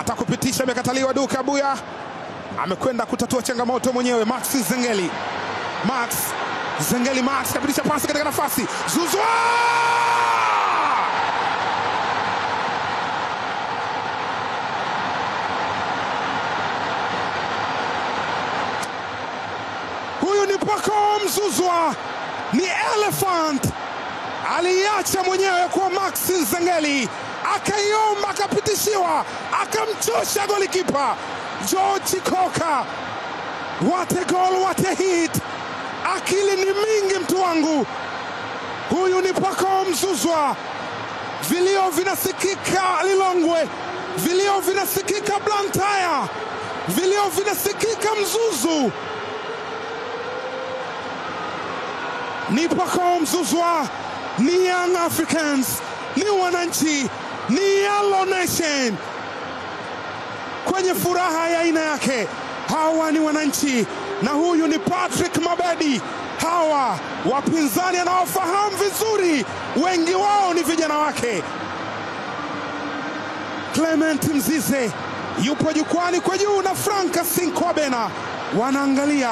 atakupitisha, amekataliwa. Duke Abuya amekwenda kutatua changamoto mwenyewe. Max Nzengeli, Max kapitisha pasi katika nafasi. Zouzoua! Huyu ni Pacome Zouzoua, ni elephant. Aliacha mwenyewe kwa Max Nzengeli, akaiomba, akapitishiwa, akamchosha golikipa George Chikoka. What a goal, what a hit! Akili ni mingi mtu wangu. Huyu ni Pacome Zouzoua. Vilio vinasikika Lilongwe, vilio vinasikika Blantyre, vilio vinasikika Mzuzu. Ni Pacome Zouzoua, ni Young Africans, ni wananchi, ni Yellow Nation kwenye furaha ya aina yake. Hawa ni wananchi na huyu ni Patrick Mabedi. Hawa wapinzani anawafahamu vizuri, wengi wao ni vijana wake. Clement Mzize yupo jukwani kwa juu na Franka Sinkwabena wanaangalia.